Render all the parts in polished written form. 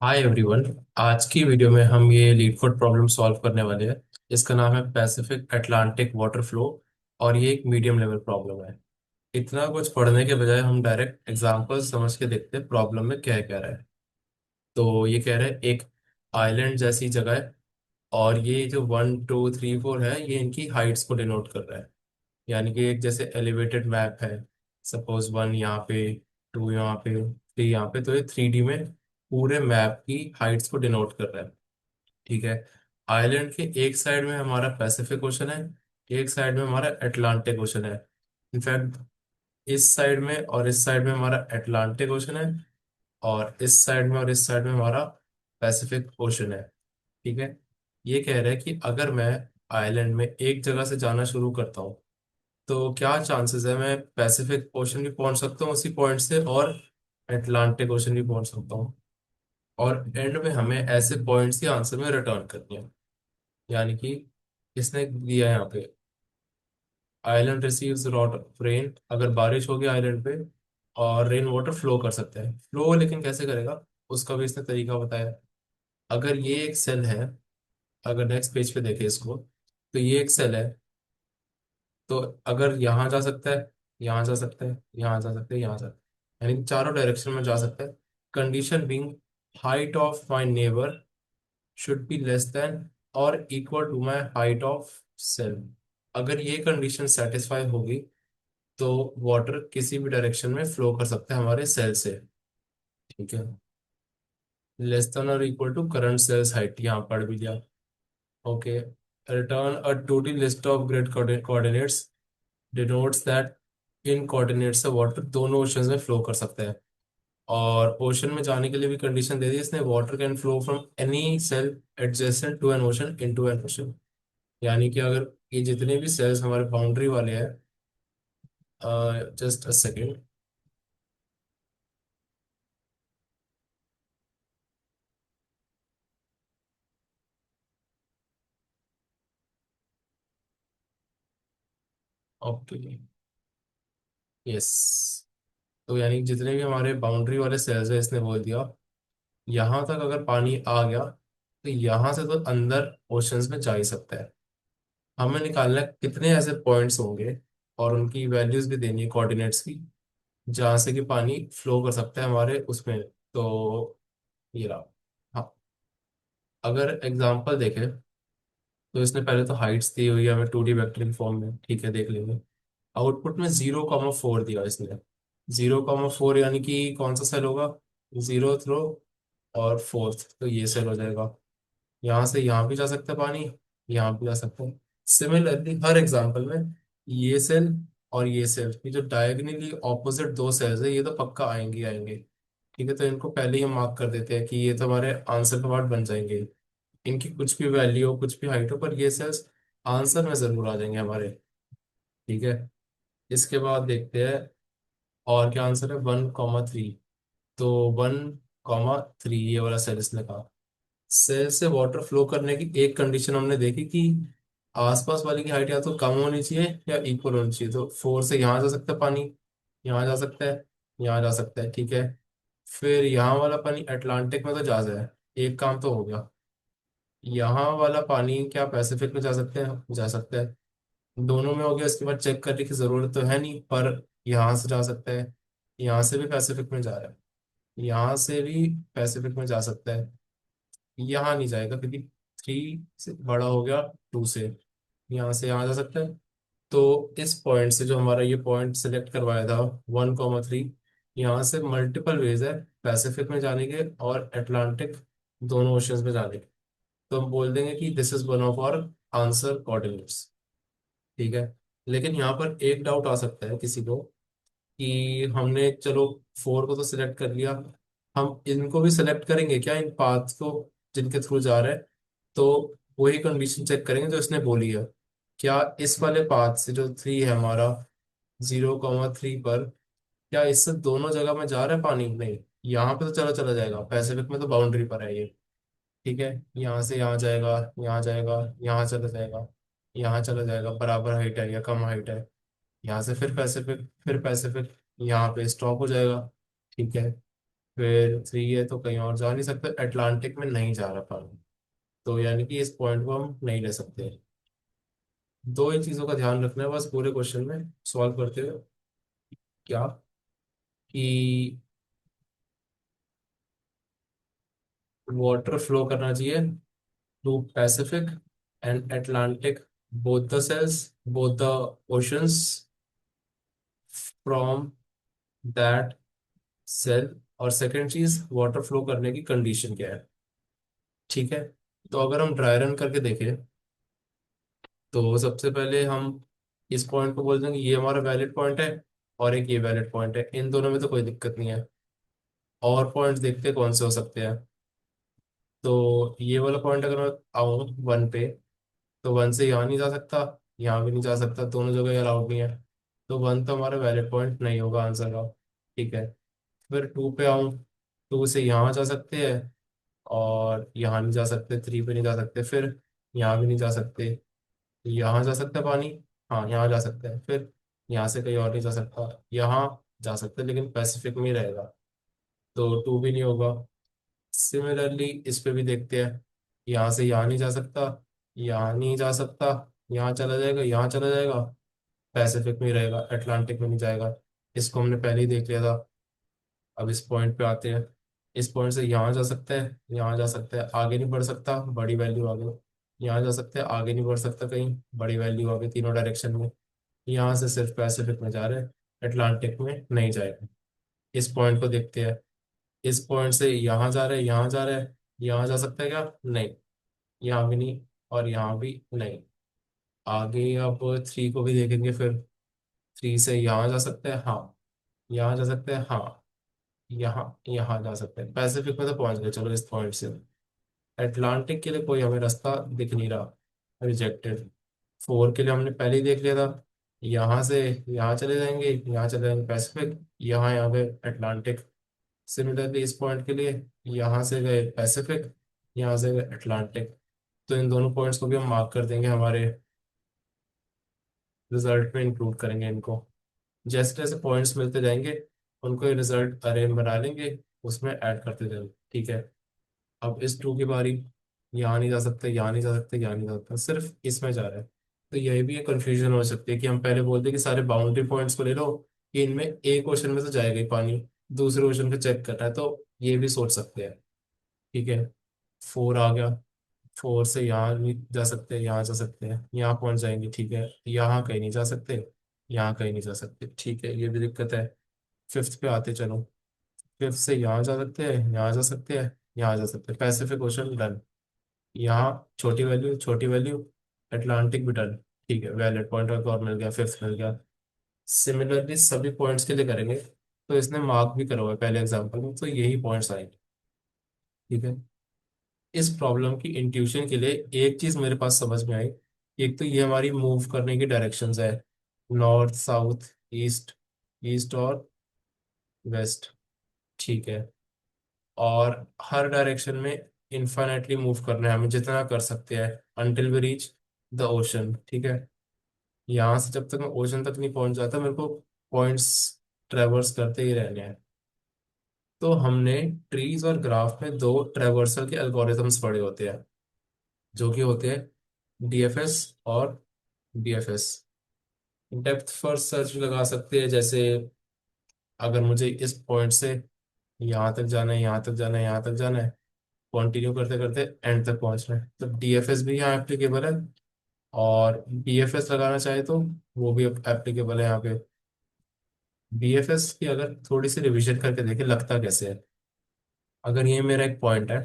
Hi everyone. आज की video में हम ये लीड फुट प्रॉब्लम सॉल्व करने वाले हैं। इसका नाम है पैसिफिक अटलांटिक वाटर फ्लो और ये एक मीडियम लेवल प्रॉब्लम है। इतना कुछ पढ़ने के बजाय हम डायरेक्ट एग्जांपल समझ के देखते हैं प्रॉब्लम में क्या कह रहा है। तो ये कह रहा है एक आइलैंड जैसी जगह है और ये जो 1 2 3 4 है ये इनकी हाइट्स को डिनोट कर रहा है। यानी कि एक जैसे एलिवेटेड मैप है। सपोज 1 यहाँ पे, 2 यहाँ पे, 3 यहाँ पे, तो ये 3D में पूरे मैप की हाइट्स को डिनोट कर रहा है। ठीक है। आइलैंड के एक साइड में हमारा पैसिफिक ओशन है, एक साइड में हमारा अटलांटिक ओशन है। इनफैक्ट इस साइड में और इस साइड में हमारा अटलांटिक ओशन है और इस साइड में और इस साइड में हमारा पैसिफिक ओशन है। ठीक है। ये कह रहा है कि अगर मैं आइलैंड में एक जगह से जाना शुरू करता हूँ तो क्या चांसेस है मैं पैसिफिक ओशन भी पहुंच सकता हूँ उसी पॉइंट से और अटलांटिक ओशन भी पहुंच सकता हूँ। और एंड में हमें ऐसे पॉइंट्स ही आंसर में रिटर्न करनी है। यानी कि इसने दिया है यहाँ पे island receives lot of rain. अगर बारिश होगी आइलैंड पे और रेन वाटर फ्लो कर सकते हैं। फ्लो लेकिन कैसे करेगा उसका भी इसने तरीका बताया। अगर ये एक सेल है, अगर नेक्स्ट पेज पे देखें इसको, तो ये एक सेल है। तो अगर यहाँ जा सकता है, यहाँ जा सकता है, यहाँ जा सकता है, यहाँ जा सकता है, यानी कि चारों डायरेक्शन में जा सकता है। Condition being height of my neighbour should be less than और equal to my height of cell. अगर ये कंडीशन सेटिस्फाई होगी तो वाटर किसी भी डायरेक्शन में फ्लो कर सकता है हमारे सेल से। ठीक है। लेस देन और equal to current cells height, यहाँ पढ़ भी लिया। Okay. Return a total list of grid coordinates denotes that इन कोऑर्डिनेट्स से वाटर दोनों ओशंस में फ्लो कर सकता है। और ओशन में जाने के लिए भी कंडीशन दे दी इसने, water can flow from any cell adjacent to an ocean into an ocean. यानी कि अगर ये जितने भी सेल्स हमारे बाउंड्री वाले हैं, just a second. Okay. Yes. तो यानी कि जितने भी हमारे बाउंड्री वाले सेल्स है इसने बोल दिया यहाँ तक अगर पानी आ गया तो यहाँ से तो अंदर ओशंस में जा ही सकता है। हमें निकालना है कितने ऐसे पॉइंट्स होंगे और उनकी वैल्यूज भी देनी है कोऑर्डिनेट्स की, जहाँ से कि पानी फ्लो कर सकता है हमारे उसमें। तो ये रहा। हाँ। अगर एग्जांपल देखें तो इसने पहले तो हाइट्स दी हुई है हमें 2D वेक्टरिंग फॉर्म में। ठीक है, देख लेंगे। आउटपुट में 0,4 दिया इसने। 0,4 यानी कि कौन सा सेल होगा? जीरो रो और फोर्थ, तो ये सेल हो जाएगा। यहाँ से यहाँ भी जा सकता है पानी, यहाँ भी जा सकता है। सिमिलरली हर एग्जांपल में ये सेल और ये सेल, ये जो डायगनली ऑपोजिट दो सेल्स है ये तो पक्का आएंगे ही आएंगे। ठीक है, तो इनको पहले ही हम मार्क कर देते हैं कि ये तो हमारे आंसर का पार्ट बन जाएंगे। इनकी कुछ भी वैल्यू हो, कुछ भी हाइट हो, पर ये सेल्स आंसर में जरूर आ जाएंगे हमारे। ठीक है। इसके बाद देखते हैं और क्या आंसर है। 1,3। तो 1,3 ये वाला सेल इसने कहा। सेल से वाटर फ्लो करने की एक कंडीशन हमने देखी कि आसपास वाले की हाइट या तो कम होनी चाहिए या इक्वल होनी चाहिए। तो 4 से यहाँ जा सकता है पानी, यहाँ जा सकता है, यहाँ जा सकता है। ठीक है। फिर यहाँ वाला पानी अटलांटिक में तो जा जाए, एक काम तो हो गया। यहाँ वाला पानी क्या पैसिफिक में जा सकते हैं? जा सकता है। दोनों में हो गया। इसके बाद चेक करने की जरूरत तो है नहीं, पर यहाँ से जा सकता है, यहाँ से भी पैसिफिक में जा रहा है, यहाँ से भी पैसिफिक में जा सकता है। यहाँ नहीं जाएगा क्योंकि 3 से बड़ा हो गया 2 से। यहाँ से यहाँ जा सकता है। तो इस पॉइंट से जो हमारा ये पॉइंट सेलेक्ट करवाया था 1,3, यहाँ से मल्टीपल वेज है पैसिफिक में जाने के और अटलांटिक दोनों ओशंस में जाने के। तो हम बोल देंगे कि this is one of our answer coordinates. ठीक है। लेकिन यहाँ पर एक डाउट आ सकता है किसी को कि हमने चलो 4 को तो सिलेक्ट कर लिया, हम इनको भी सिलेक्ट करेंगे क्या, इन पाथ्स को जिनके थ्रू जा रहे हैं? तो वही कंडीशन चेक करेंगे जो इसने बोली है। क्या इस वाले पाथ से जो 3 है हमारा, 0,3 पर, क्या इससे दोनों जगह में जा रहा है पानी? नहीं। यहाँ पे तो चला चला जाएगा, पैसिफिक में तो बाउंड्री पर है ये। ठीक है। यहाँ से यहाँ जाएगा, यहाँ जाएगा, यहाँ चला जाएगा, यहाँ चला जाएगा, बराबर हाइट है या कम हाइट है। यहाँ से फिर पैसिफिक, फिर पैसिफिक, यहाँ पे स्टॉप हो जाएगा। ठीक है। फिर थ्री है तो कहीं और जा नहीं सकता, अटलांटिक में नहीं जा रहा पानी। तो यानी कि इस पॉइंट को हम नहीं ले सकते। दो ही चीज़ों का ध्यान रखना है बस पूरे क्वेश्चन में सॉल्व करते हुए। क्या? कि वाटर फ्लो करना चाहिए to Pacific and Atlantic, both the cells, both the oceans, from that cell. और सेकंड चीज, वाटर फ्लो करने की कंडीशन क्या है। ठीक है। तो अगर हम ड्राई रन करके देखें तो सबसे पहले हम इस पॉइंट को बोल देंगे ये हमारा वैलिड पॉइंट है, और एक ये वैलिड पॉइंट है, इन दोनों में तो कोई दिक्कत नहीं है। और पॉइंट्स देखते हैं कौन से हो सकते हैं। तो ये वाला पॉइंट अगर मैं आऊँ वन पे, तो वन से यहाँ नहीं जा सकता, यहाँ भी नहीं जा सकता, दोनों जगह अलाउड नहीं है। तो वन तो हमारा वैलिड पॉइंट नहीं होगा आंसर का। ठीक है। फिर टू पे आऊँ, टू से यहाँ जा सकते हैं और यहाँ नहीं जा सकते, थ्री पे नहीं जा सकते, फिर यहाँ भी नहीं जा सकते। यहाँ जा सकता है पानी, हाँ यहाँ जा सकते हैं, फिर यहाँ से कहीं और नहीं जा सकता, यहाँ जा सकते हैं लेकिन पैसिफिक में ही रहेगा, तो टू भी नहीं होगा। सिमिलरली इस पे भी देखते हैं, यहाँ से यहाँ नहीं जा सकता, यहाँ नहीं जा सकता, यहाँ चला जाएगा, यहाँ चला जाएगा, पैसिफिक में ही रहेगा, अटलांटिक में नहीं जाएगा। इसको हमने पहले ही देख लिया था। अब इस पॉइंट पे आते हैं, इस पॉइंट से यहाँ जा सकते हैं, यहाँ जा सकते हैं, आगे नहीं बढ़ सकता, बड़ी वैल्यू आ गई। यहाँ जा सकते हैं, आगे नहीं बढ़ सकता कहीं, बड़ी वैल्यू आ गई तीनों डायरेक्शन में। यहाँ से सिर्फ पैसिफिक में जा रहे हैं, अटलांटिक में नहीं जाएगा। इस पॉइंट को देखते हैं, इस पॉइंट से यहाँ जा रहे हैं, यहाँ जा रहे हैं, यहाँ जा सकते हैं क्या? नहीं, यहाँ भी नहीं, और यहाँ भी नहीं। आगे अब थ्री को भी देखेंगे, फिर थ्री से यहाँ जा सकते हैं, हाँ यहाँ जा सकते हैं, हाँ यहाँ यहाँ जा सकते हैं, पैसिफिक में तो पहुंच गए चलो इस पॉइंट से। अटलांटिक के लिए कोई हमें रास्ता दिख नहीं रहा, रिजेक्टेड। फोर के लिए हमने पहले ही देख लिया था, यहाँ से यहाँ चले जाएंगे, यहाँ चले जाएंगे पैसिफिक, यहाँ गए अटलांटिक। सिमिलरली इस पॉइंट के लिए यहाँ से गए पैसिफिक, यहाँ से गए अटलांटिक। तो इन दोनों पॉइंट्स को भी हम मार्क कर देंगे, हमारे रिजल्ट में इंक्लूड करेंगे इनको। जैसे जैसे पॉइंट्स मिलते जाएंगे उनको रिजल्ट अरे में बना लेंगे, उसमें ऐड करते जाएंगे। ठीक है। अब इस टू की बारी, यहाँ नहीं जा सकते, यहाँ नहीं जा सकते, यहाँ नहीं जा सकते, सिर्फ इसमें जा रहा है। तो यही भी एक कंफ्यूजन हो सकती है कि हम पहले बोलते कि सारे बाउंड्री पॉइंट्स को ले लो, कि इनमें एक ओशन में तो जाएगा ही पानी, दूसरे ओशन पे चेक करना है, तो ये भी सोच सकते हैं। ठीक है। फोर आ गया, फोर से यहाँ नहीं जा सकते, यहाँ जा सकते हैं, यहाँ पहुंच जाएंगे। ठीक है। यहाँ कहीं नहीं जा सकते, यहाँ कहीं नहीं जा सकते, ठीक है, ये भी दिक्कत है। फिफ्थ पे आते चलो, फिफ्थ से यहाँ जा सकते हैं, यहाँ जा सकते हैं, यहाँ जा सकते हैं, पैसिफिक ओशन डन। यहाँ छोटी वैल्यू, छोटी वैल्यू, अटलांटिक भी डन। ठीक है, वैलिड पॉइंट और मिल गया, फिफ्थ मिल गया। सिमिलरली सभी पॉइंट्स के लिए करेंगे, तो इसने मार्क भी करा हुआ है पहले एग्जाम्पल में, तो यही पॉइंट्स आएंगे। ठीक है। इस प्रॉब्लम की इंट्यूशन के लिए एक चीज मेरे पास समझ में आई। एक तो ये हमारी मूव करने की डायरेक्शंस है, नॉर्थ साउथ ईस्ट, ईस्ट और वेस्ट। ठीक है। और हर डायरेक्शन में इनफाइनाइटली मूव करना है हमें, जितना कर सकते हैं, until we reach the ocean. ठीक है। यहाँ से जब तक मैं ओशन तक नहीं पहुंच जाता, मेरे को पॉइंट्स ट्रेवर्स करते ही रहने हैं। तो हमने ट्रीज और ग्राफ में दो ट्रेवर्सल के एल्गोरिथम्स पढ़े होते हैं, जो कि होते हैं डीएफएस और बीएफएस। डेप्थ फर्स्ट सर्च लगा सकते हैं, जैसे अगर मुझे इस पॉइंट से यहाँ तक जाना है, यहाँ तक जाना है, यहाँ तक जाना है, कंटिन्यू करते करते एंड तक पहुंचना है, तो डीएफएस भी यहाँ एप्लीकेबल है। और बीएफएस लगाना चाहे तो वो भी एप्लीकेबल है यहाँ पे। बीएफएस की अगर थोड़ी सी रिवीजन करके देखें लगता कैसे है। अगर ये मेरा एक पॉइंट है,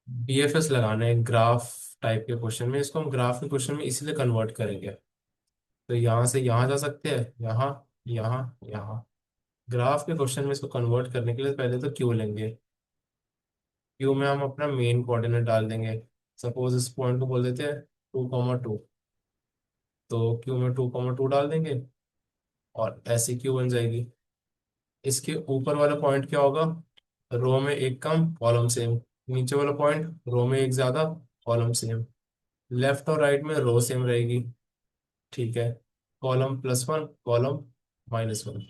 बीएफएस लगाना है ग्राफ टाइप के क्वेश्चन में, इसको हम ग्राफ के क्वेश्चन में इसीलिए कन्वर्ट करेंगे। तो यहाँ से यहाँ जा सकते हैं, यहाँ, यहाँ, यहाँ। ग्राफ के क्वेश्चन में इसको कन्वर्ट करने के लिए पहले तो क्यू लेंगे। क्यू में हम अपना मेन कोऑर्डिनेट डाल देंगे। सपोज इस पॉइंट को बोल देते हैं 2,2, तो क्यू में 2,2 डाल देंगे और ऐसी क्यू बन जाएगी। इसके ऊपर वाला पॉइंट क्या होगा? रो में एक कम, कॉलम सेम। नीचे वाला पॉइंट रो में एक ज्यादा, कॉलम सेम। लेफ्ट और राइट में रो सेम रहेगी। ठीक है। Column +1, column -1।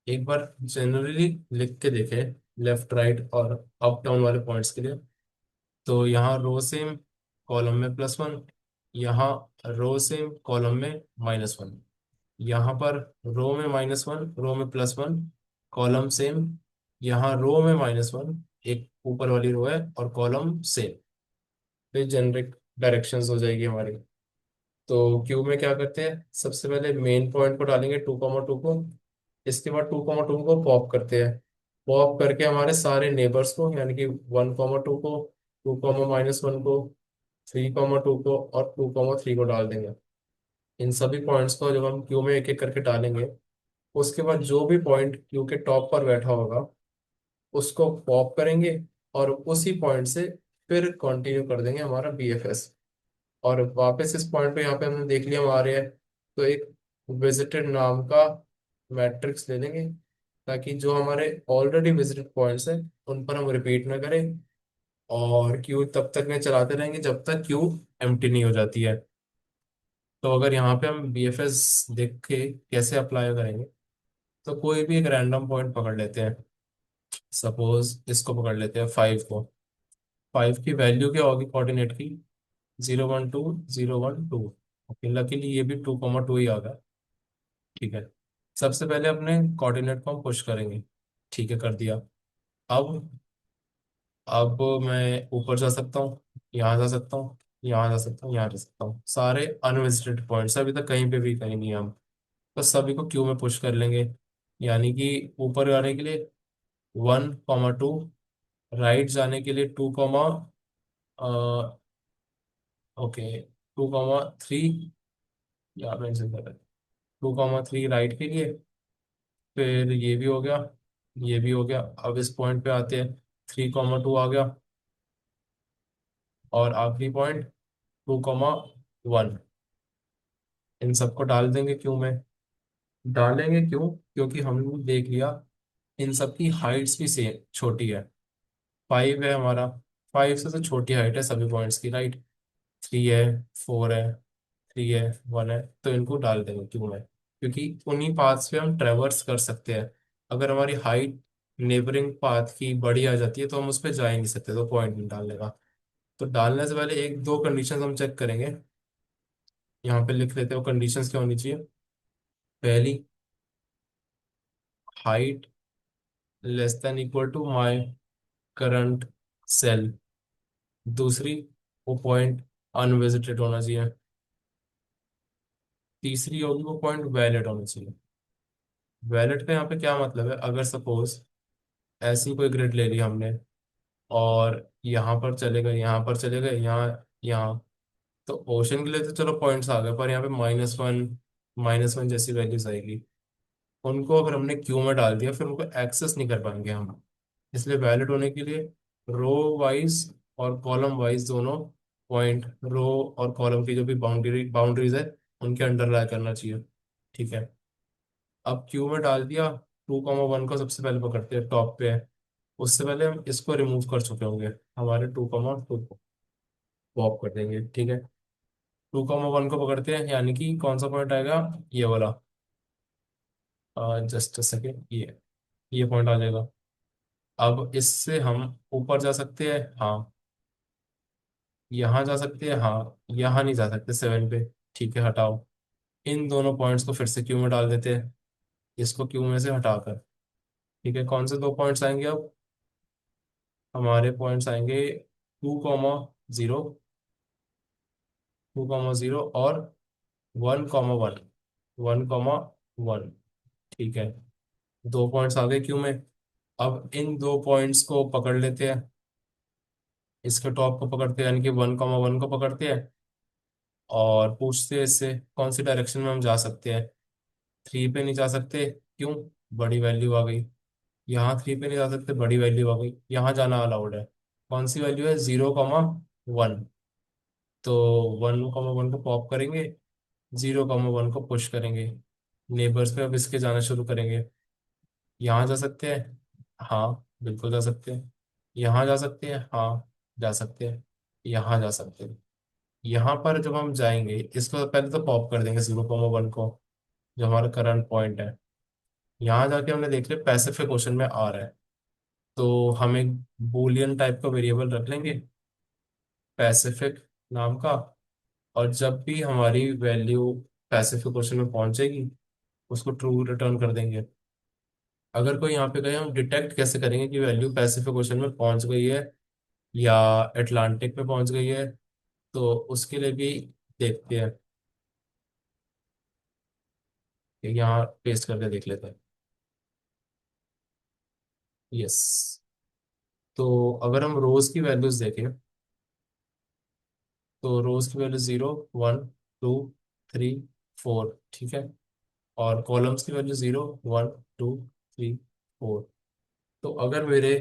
एक बार जनरली लिख के देखें, लेफ्ट राइट और अप डाउन वाले पॉइंट्स के लिए। तो यहाँ रो सेम, कॉलम में +1, यहाँ रो सेम, कॉलम में -1, यहाँ पर रो में -1, रो में +1, कॉलम सेम, यहाँ रो में -1, एक ऊपर वाली रो है, और कॉलम सेम। फिर जेनरिक डायरेक्शंस हो जाएगी हमारी। तो क्यू में क्या करते हैं, सबसे पहले मेन पॉइंट को डालेंगे 2,2 को। इसके बाद 2,2 को पॉप करते हैं। पॉप करके हमारे सारे नेबर्स को, यानी कि 1,2 को, 2,-1 को, 3,2 को और 2,3 को डाल देंगे। इन सभी पॉइंट्स को जब हम क्यू में एक एक करके डालेंगे, उसके बाद जो भी पॉइंट क्यू के टॉप पर बैठा होगा उसको पॉप करेंगे, और उसी पॉइंट से फिर कंटिन्यू कर देंगे हमारा BFS। और वापस इस पॉइंट पे, यहाँ पे हमने देख लिया हमारे है, तो एक विजिटेड नाम का मैट्रिक्स ले लेंगे, ताकि जो हमारे ऑलरेडी विजिटेड पॉइंट्स हैं उन पर हम रिपीट ना करें। और क्यू तब तक में चलाते रहेंगे जब तक क्यू एम्प्टी नहीं हो जाती है। तो अगर यहाँ पे हम BFS देख के कैसे अप्लाई करेंगे, तो कोई भी एक रैंडम पॉइंट पकड़ लेते हैं। सपोज इसको पकड़ लेते हैं 5 को। 5 की वैल्यू क्या होगी कोऑर्डिनेट की, 0, 1, 2, 0, 1, 2। ओके, लकीली ये भी 2,2 ही आ गया। ठीक है, सबसे पहले अपने कोऑर्डिनेट को हम पुश करेंगे। ठीक है, कर दिया। अब अब मैं ऊपर जा सकता हूँ, यहाँ जा सकता हूँ, यहाँ जा सकता हूँ, यहाँ जा सकता हूँ। सारे अनविजिटेड पॉइंट्स अभी तक कहीं पे भी कहीं नहीं है हम। बस सभी को क्यू में पुश कर लेंगे। यानी कि ऊपर जाने के लिए 1,2, राइट जाने के लिए 2, ओके, 2,3, यहाँ मेंशन कर रहा है, 2,3 राइट के लिए। फिर ये भी हो गया, ये भी हो गया। अब इस पॉइंट पे आते हैं, 3,2 आ गया, और आखिरी पॉइंट 2,1। इन सबको डाल देंगे क्यों में। डालेंगे क्यों, क्योंकि हमने देख लिया इन सबकी हाइट्स भी सेम छोटी है। 5 है हमारा, 5 से तो छोटी हाइट है सभी पॉइंट्स की, राइट। 3 है, 4 है, 3 है, 1 है, तो इनको डाल देंगे क्यों में, क्योंकि उन्हीं पाथ्स पे हम ट्रेवर्स कर सकते हैं। अगर हमारी हाइट नेबरिंग पाथ की बड़ी आ जाती है तो हम उस पर जा ही नहीं सकते, तो पॉइंट नहीं डालने का। तो डालने से पहले एक दो कंडीशंस हम चेक करेंगे। यहाँ पे लिख लेते हो कंडीशंस क्या होनी चाहिए। पहली, हाइट < माई करंट सेल। दूसरी, वो पॉइंट अनविजिटेड होना चाहिए। तीसरी होगी, वो पॉइंट वैलिड होना चाहिए। वैलिड का यहाँ पे क्या मतलब है, अगर सपोज ऐसी कोई ग्रिड ले ली हमने, और यहाँ पर चले गए, यहाँ पर चले गए, यहाँ यहाँ, तो ओशन के लिए तो चलो पॉइंट्स आ गए, पर यहाँ पे -1, -1 जैसी वैल्यूज आएगी। उनको अगर हमने क्यू में डाल दिया फिर उनको एक्सेस नहीं कर पाएंगे हम। इसलिए वैलिड होने के लिए रो वाइज और कॉलम वाइज दोनों पॉइंट, रो और कॉलम की जो भी बाउंड्रीज है उनके अंडर लाई करना चाहिए। ठीक है, अब क्यू में डाल दिया। 2,1 को सबसे पहले पकड़ते हैं, टॉप पे है। उससे पहले हम इसको रिमूव कर चुके होंगे, हमारे 2,2 को पॉप कर देंगे। ठीक है, 2,1 को पकड़ते हैं, यानी कि कौन सा पॉइंट आएगा, ये वाला। जस्ट सेकेंड, ये पॉइंट आ जाएगा। अब इससे हम ऊपर जा सकते हैं, हाँ। यहाँ जा सकते हैं, हाँ। यहाँ नहीं जा सकते 7 पे। ठीक है, हटाओ। इन दोनों पॉइंट्स को फिर से क्यू में डाल देते हैं, इसको क्यू में से हटाकर। ठीक है, कौन से दो पॉइंट्स आएंगे अब, हमारे पॉइंट्स आएंगे 2,0, 2,0 और 1,1, 1,1। ठीक है, दो पॉइंट्स आ गए क्यू में। अब इन दो पॉइंट्स को पकड़ लेते हैं, इसके टॉप को पकड़ते हैं, यानी कि 1,1 को पकड़ते हैं, और पूछते हैं इससे कौन सी डायरेक्शन में हम जा सकते हैं। 3 पे नहीं जा सकते, क्यों, बड़ी वैल्यू आ गई। यहाँ 3 पे नहीं जा सकते, बड़ी वैल्यू आ गई। यहाँ जाना अलाउड है। कौन सी वैल्यू है, 0,1। तो 1,1 को पॉप करेंगे, 0,1 को पुश करेंगे। नेबर्स पे अब इसके जाना शुरू करेंगे। यहाँ जा सकते हैं, हाँ बिल्कुल जा सकते हैं। यहाँ जा सकते हैं, हाँ जा सकते हैं। यहाँ जा सकते हैं। यहाँ पर जब हम जाएंगे, इसको पहले तो पॉप कर देंगे 0,1 को, जो हमारा करंट पॉइंट है। यहाँ जाके हमने देख लिया पैसिफिक ओशन में आ रहा है, तो हम एक बूलियन टाइप का वेरिएबल रख लेंगे पैसिफिक नाम का। और जब भी हमारी वैल्यू पैसिफिक ओशन में पहुंचेगी उसको ट्रू रिटर्न कर देंगे। अगर कोई यहाँ पे कहे हम डिटेक्ट कैसे करेंगे कि वैल्यू पैसिफिक ओशन में पहुंच गई है या अटलांटिक में पहुंच गई है, तो उसके लिए भी देखते हैं कि यहाँ पेस्ट करके देख लेते हैं। यस। तो अगर हम रोज की वैल्यूज देखें तो रोज की वैल्यू 0, 1, 2, 3, 4, ठीक है। और कॉलम्स की वैल्यू 0, 1, 2, 3, 4। तो अगर मेरे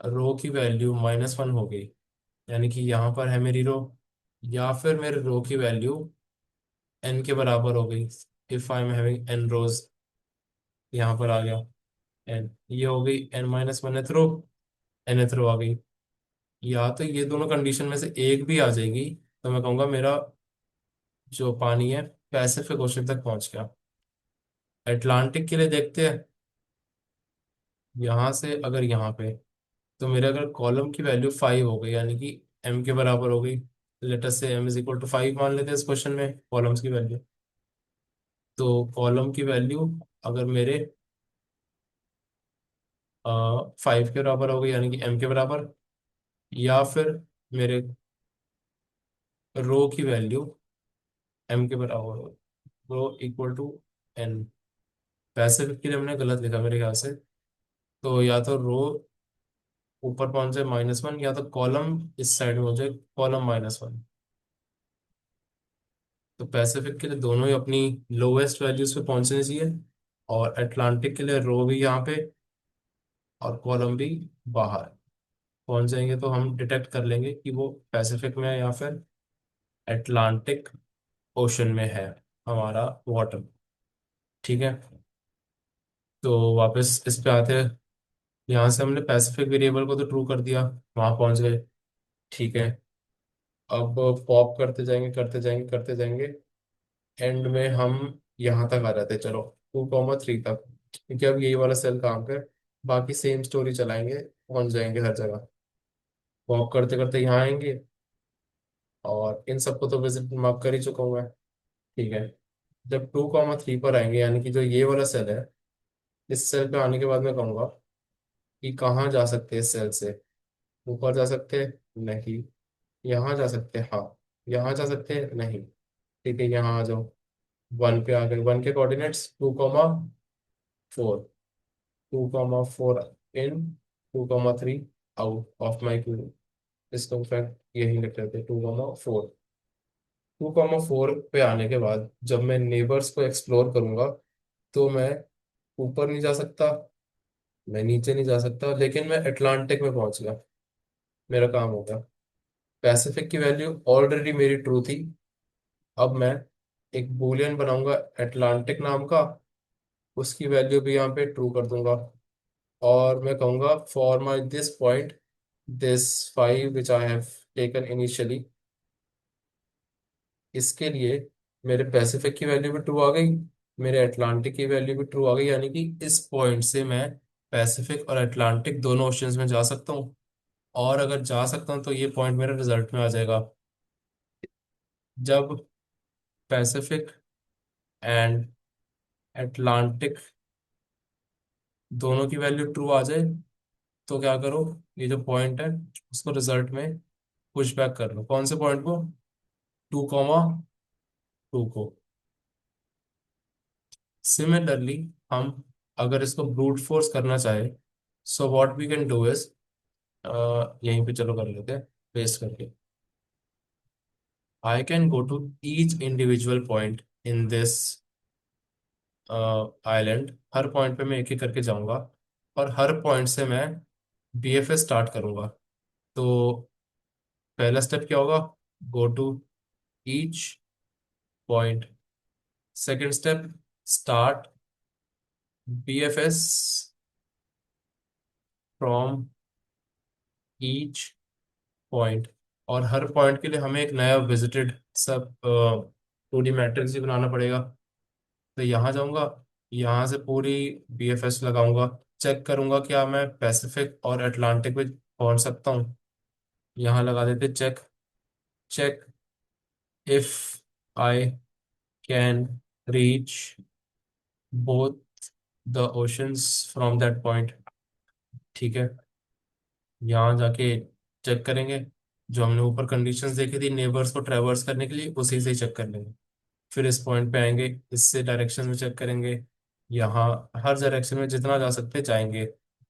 रो की वैल्यू -1 हो गई, यानी कि यहाँ पर है मेरी रो, या फिर मेरे रो की वैल्यू n के बराबर हो गई, if I am having n रोज, यहाँ पर आ गया n, ये हो गई n-1th रो, nth रो आ गई, या तो ये दोनों कंडीशन में से एक भी आ जाएगी, तो मैं कहूँगा मेरा जो पानी है पैसिफिक ओशन तक पहुंच गया। अटलांटिक के लिए देखते हैं, यहाँ से अगर यहाँ पे, तो मेरे अगर कॉलम की वैल्यू 5 हो गई, यानी कि m के बराबर हो गई, लेट अस से m = 5 मान लेते हैं इस क्वेश्चन में कॉलम्स की वैल्यू। तो कॉलम की वैल्यू अगर मेरे 5 के बराबर हो गई, यानी कि m के बराबर, या फिर मेरे रो की वैल्यू m के बराबर हो, रो = n। पैसिफिक के लिए हमने गलत लिखा मेरे ख्याल से, तो या तो रो ऊपर पहुंच जाए -1, या तो कॉलम इस साइड में हो जाए कॉलम -1। तो पैसिफिक के लिए दोनों ही अपनी लोवेस्ट वैल्यूज पे पहुंचने चाहिए, और अटलांटिक के लिए रो भी यहाँ पे और कॉलम भी बाहर पहुंच जाएंगे, तो हम डिटेक्ट कर लेंगे कि वो पैसिफिक में है या फिर अटलांटिक ओशन में है हमारा वाटर। ठीक है। तो वापस इस पे आते हैं, यहाँ से हमने पैसिफिक वेरिएबल को तो ट्रू कर दिया, वहां पहुंच गए। ठीक है। अब पॉप करते जाएंगे करते जाएंगे करते जाएंगे, एंड में हम यहाँ तक आ जाते हैं, चलो 2,3 तक, क्योंकि अब यही वाला सेल काम कर, बाकी सेम स्टोरी चलाएंगे, पहुंच जाएंगे हर जगह। पॉप करते करते यहाँ आएंगे, और इन सबको तो विजिट मार्क कर ही चुका हूँ मैं। ठीक है। जब 2,3 पर आएंगे, यानी कि जो ये वाला सेल है, इस सेल पे आने के बाद मैं कहूँगा कि कहाँ जा सकते हैं इस सेल से, ऊपर जा सकते हैं, नहीं। यहाँ जा सकते हैं, हाँ। यहाँ जा सकते हैं, नहीं। ठीक है, यहाँ आ जाओ। 1 पे आ गए, 1 के coordinates 2,4, 2,4 in, 2,3 out of my Q. इसको इनफैक्ट यही लिख लेते, 2,4। 2,4 पे आने के बाद जब मैं नेबर्स को एक्सप्लोर करूंगा, तो मैं ऊपर नहीं जा सकता, मैं नीचे नहीं जा सकता, लेकिन मैं अटलांटिक में पहुंच गया, मेरा काम हो गया। पैसिफिक की वैल्यू ऑलरेडी मेरी ट्रू थी। अब मैं एक बूलियन बनाऊंगा अटलांटिक नाम का, उसकी वैल्यू भी यहाँ पे ट्रू कर दूंगा, और मैं कहूँगा for my this point, this 5 which I have taken initially, इसके लिए मेरे पैसिफिक की वैल्यू भी ट्रू आ गई, मेरे अटलांटिक की वैल्यू भी ट्रू आ गई, यानी कि इस पॉइंट से मैं पैसिफिक और अटलांटिक दोनों ओशंस में जा सकता हूँ। और अगर जा सकता हूँ तो ये पॉइंट मेरे रिजल्ट में आ जाएगा। जब पैसिफिक एंड अटलांटिक दोनों की वैल्यू ट्रू आ जाए, तो क्या करो, ये जो पॉइंट है उसको रिजल्ट में पुश बैक कर लो। कौन से पॉइंट को? 2,2 को। सिमिलरली हम अगर इसको ब्रूट फोर्स करना चाहे, so what we can do is, यहीं पे चलो कर लेते हैं पेस्ट करके। I can go to each individual point in this island, हर पॉइंट पे मैं एक एक करके जाऊंगा, और हर पॉइंट से मैं बीएफएस स्टार्ट करूंगा। तो पहला स्टेप क्या होगा? Go to each point. Second step, start BFS from each point. और हर पॉइंट के लिए हमें एक नया विजिटेड सब 2D मैट्रिक्स भी बनाना पड़ेगा। तो यहाँ जाऊंगा, यहाँ से पूरी बीएफएस लगाऊंगा। चेक करूंगा क्या मैं पैसिफिक और अटलांटिक में पहुंच सकता हूँ। यहाँ लगा देते check. Check if I can reach both the oceans from that point. ठीक है, यहाँ जाके चेक करेंगे। जो हमने ऊपर कंडीशंस देखी थी नेबर्स को ट्रेवर्स करने के लिए, उसी से ही चेक कर लेंगे। फिर इस पॉइंट पे आएंगे, इससे डायरेक्शन में चेक करेंगे। यहाँ हर डायरेक्शन में जितना जा सकते जाएंगे,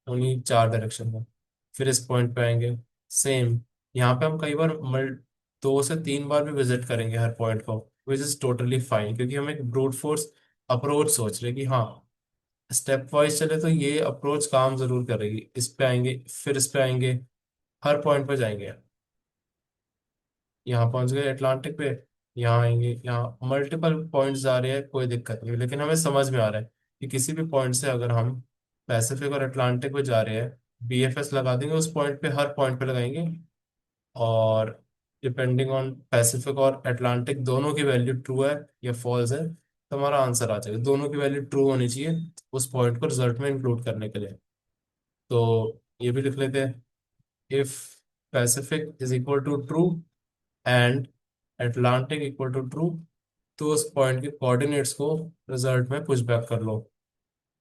उन्हीं 4 डायरेक्शन में। फिर इस पॉइंट पे आएंगे, सेम। यहाँ पे हम कई बार 2 से 3 बार भी विजिट करेंगे हर पॉइंट को, विच इज टोटली फाइन, क्योंकि हम एक ब्रूट फोर्स अप्रोच सोच रहे हैं कि हाँ, स्टेप वाइज चले तो ये अप्रोच काम जरूर करेगी। इस पे आएंगे, फिर इस पे आएंगे, हर पॉइंट पे जाएंगे। यहाँ पहुंच गए अटलांटिक पे। यहाँ आएंगे, यहाँ मल्टीपल पॉइंट्स आ रहे हैं, कोई दिक्कत नहीं, लेकिन हमें समझ में आ रहा है कि किसी भी पॉइंट से अगर हम पैसिफिक और अटलांटिक पे जा रहे हैं, बीएफएस लगा देंगे उस पॉइंट पे, हर पॉइंट पे लगाएंगे। और डिपेंडिंग ऑन पैसिफिक और अटलांटिक दोनों की वैल्यू ट्रू है या फॉल्स है, तो हमारा आंसर आ जाएगा। दोनों की वैल्यू ट्रू होनी चाहिए उस पॉइंट को रिजल्ट में इंक्लूड करने के लिए। तो ये भी लिख लेते हैं, if Pacific is equal to true and Atlantic equal to true, तो उस पॉइंट के कोऑर्डिनेट्स को रिजल्ट में पुश बैक कर लो,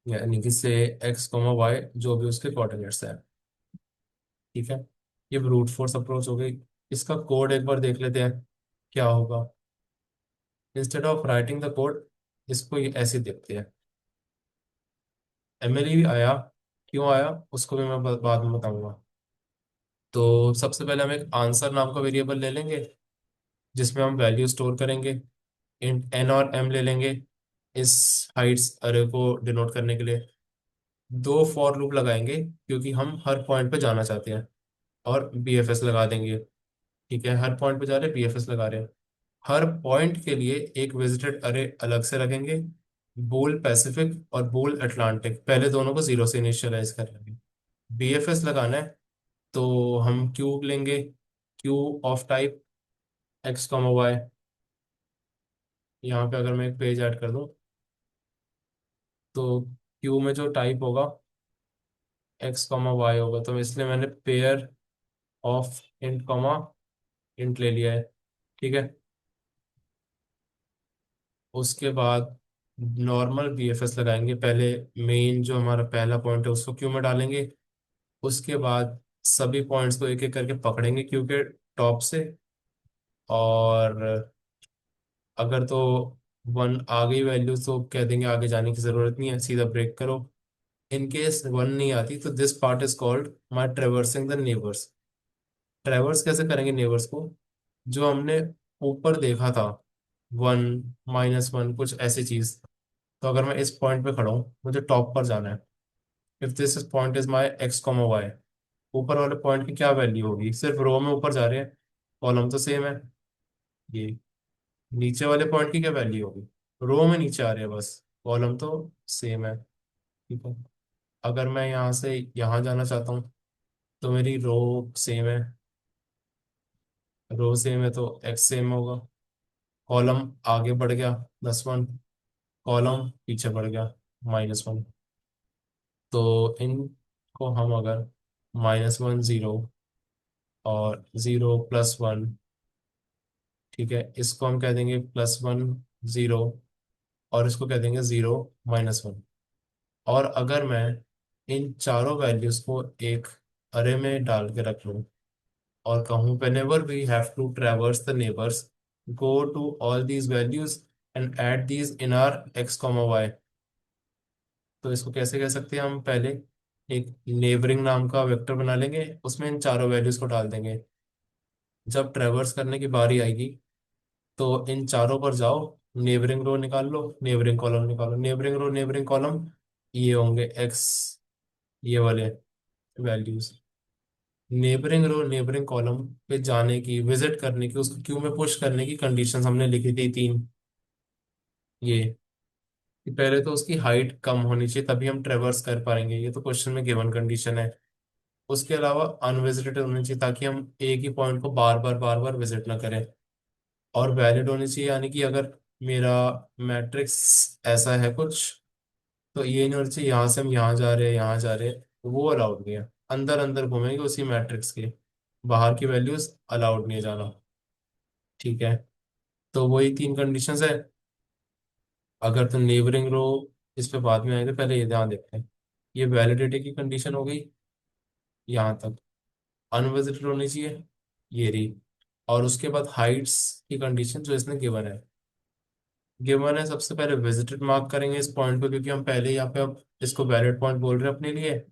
यानी कि से एक्स कोमा वाई जो भी उसके कोऑर्डिनेट्स है। ठीक है, ये ब्रूट फोर्स अप्रोच हो गई। इसका कोड एक बार देख लेते हैं क्या होगा। Instead of writing the code, इसको ये ऐसे देखते हैं। एमएलई आया, क्यों आया उसको भी मैं बाद में बताऊंगा। तो सबसे पहले हम एक आंसर नाम का वेरिएबल ले लेंगे, जिसमें हम वैल्यू स्टोर करेंगे। इंट एन और एम ले लेंगे इस हाइट्स अरे को डिनोट करने के लिए। 2 फॉर लूप लगाएंगे क्योंकि हम हर पॉइंट पे जाना चाहते हैं, और बीएफएस लगा देंगे। ठीक है, हर पॉइंट पे जा रहे हैं, बीएफएस लगा रहे हैं। हर पॉइंट के लिए एक विजिटेड अरे अलग से रखेंगे। बोल पैसिफिक और बोल अटलांटिक पहले दोनों को 0 से इनिशियलाइज कर लेंगे। बीएफएस लगाना है तो हम क्यू लेंगे, queue of type x comma y. यहाँ पे अगर मैं एक पेज ऐड कर दूँ, तो क्यू में जो टाइप होगा एक्स कॉमा वाई होगा, तो इसलिए मैंने pair of int comma int ले लिया है। ठीक है, उसके बाद नॉर्मल बीएफएस लगाएंगे। पहले मेन जो हमारा पहला पॉइंट है उसको क्यू में डालेंगे। उसके बाद सभी पॉइंट्स को एक एक करके पकड़ेंगे क्यू के टॉप से। और अगर तो 1 आ गई वैल्यू तो कह देंगे आगे जाने की जरूरत नहीं है, सीधा ब्रेक करो। इन केस 1 नहीं आती तो this part is called my traversing the neighbours. ट्रेवर्स कैसे करेंगे नेबर्स को, जो हमने ऊपर देखा था 1 -1 कुछ ऐसी चीज। तो अगर मैं इस पॉइंट पे खड़ा हूँ, मुझे टॉप पर जाना है। If this point is my x comma y, ऊपर वाले पॉइंट की क्या वैल्यू होगी, सिर्फ रो में ऊपर जा रहे हैं, कॉलम तो सेम है। ये नीचे वाले पॉइंट की क्या वैल्यू होगी, रो में नीचे आ रहे हैं बस, कॉलम तो सेम है। ठीक है, अगर मैं यहाँ से यहाँ जाना चाहता हूँ तो मेरी रो सेम है, रो सेम है तो एक्स सेम होगा। कॉलम आगे बढ़ गया +1, कॉलम पीछे बढ़ गया -1। तो इनको हम अगर -1 0 और 0 +1, ठीक है, इसको हम कह देंगे +1 0, और इसको कह देंगे 0 -1। और अगर मैं इन चारों वैल्यूज को एक अरे में डाल के रख लूँ और कहूँ whenever we have to traverse the neighbors, go to all these values and add these in our x, y, तो इसको कैसे कह सकते हैं हम, पहले एक नेबरिंग नाम का वेक्टर बना लेंगे, उसमें इन चारों वैल्यूज को डाल देंगे। जब ट्रेवर्स करने की बारी आएगी तो इन चारों पर जाओ, नेबरिंग रो निकाल लो, नेबरिंग कॉलम निकालो, नेबरिंग रो नेबरिंग कॉलम, ये होंगे एक्स, ये वाले वैल्यूज। नेबरिंग रो नेबरिंग कॉलम पे जाने की, विजिट करने की, उसको क्यू में पुश करने की कंडीशंस हमने लिखी थी 3। ये कि पहले तो उसकी हाइट कम होनी चाहिए तभी हम ट्रेवर्स कर पाएंगे, ये तो क्वेश्चन में गिवन कंडीशन है। उसके अलावा अनविजिटेड होनी चाहिए ताकि हम एक ही पॉइंट को बार बार विजिट ना करें। और वैलिड होनी चाहिए, यानी कि अगर मेरा मैट्रिक्स ऐसा है कुछ, तो ये नहीं होना चाहिए यहाँ से हम यहाँ जा रहे हैं यहाँ जा रहे हैं, वो अलाउड नहीं है। अंदर अंदर घूमेंगे उसी मैट्रिक्स के, बाहर की वैल्यूज अलाउड नहीं है जाना। ठीक है, तो वही तीन कंडीशंस है। अगर तो नेबरिंग रो, इस पे बाद में आएंगे, पहले ये ध्यान देखते हैं। ये वैलिडिटी की कंडीशन हो गई यहाँ तक, अनविजिटेड होनी चाहिए ये रही। और उसके बाद हाइट्स की कंडीशन जो इसने गिवन है, गिवन है सबसे पहले विजिटेड मार्क करेंगे इस पॉइंट पे, क्योंकि हम पहले यहाँ पे अब इसको वैलिड पॉइंट बोल रहे हैं अपने लिए।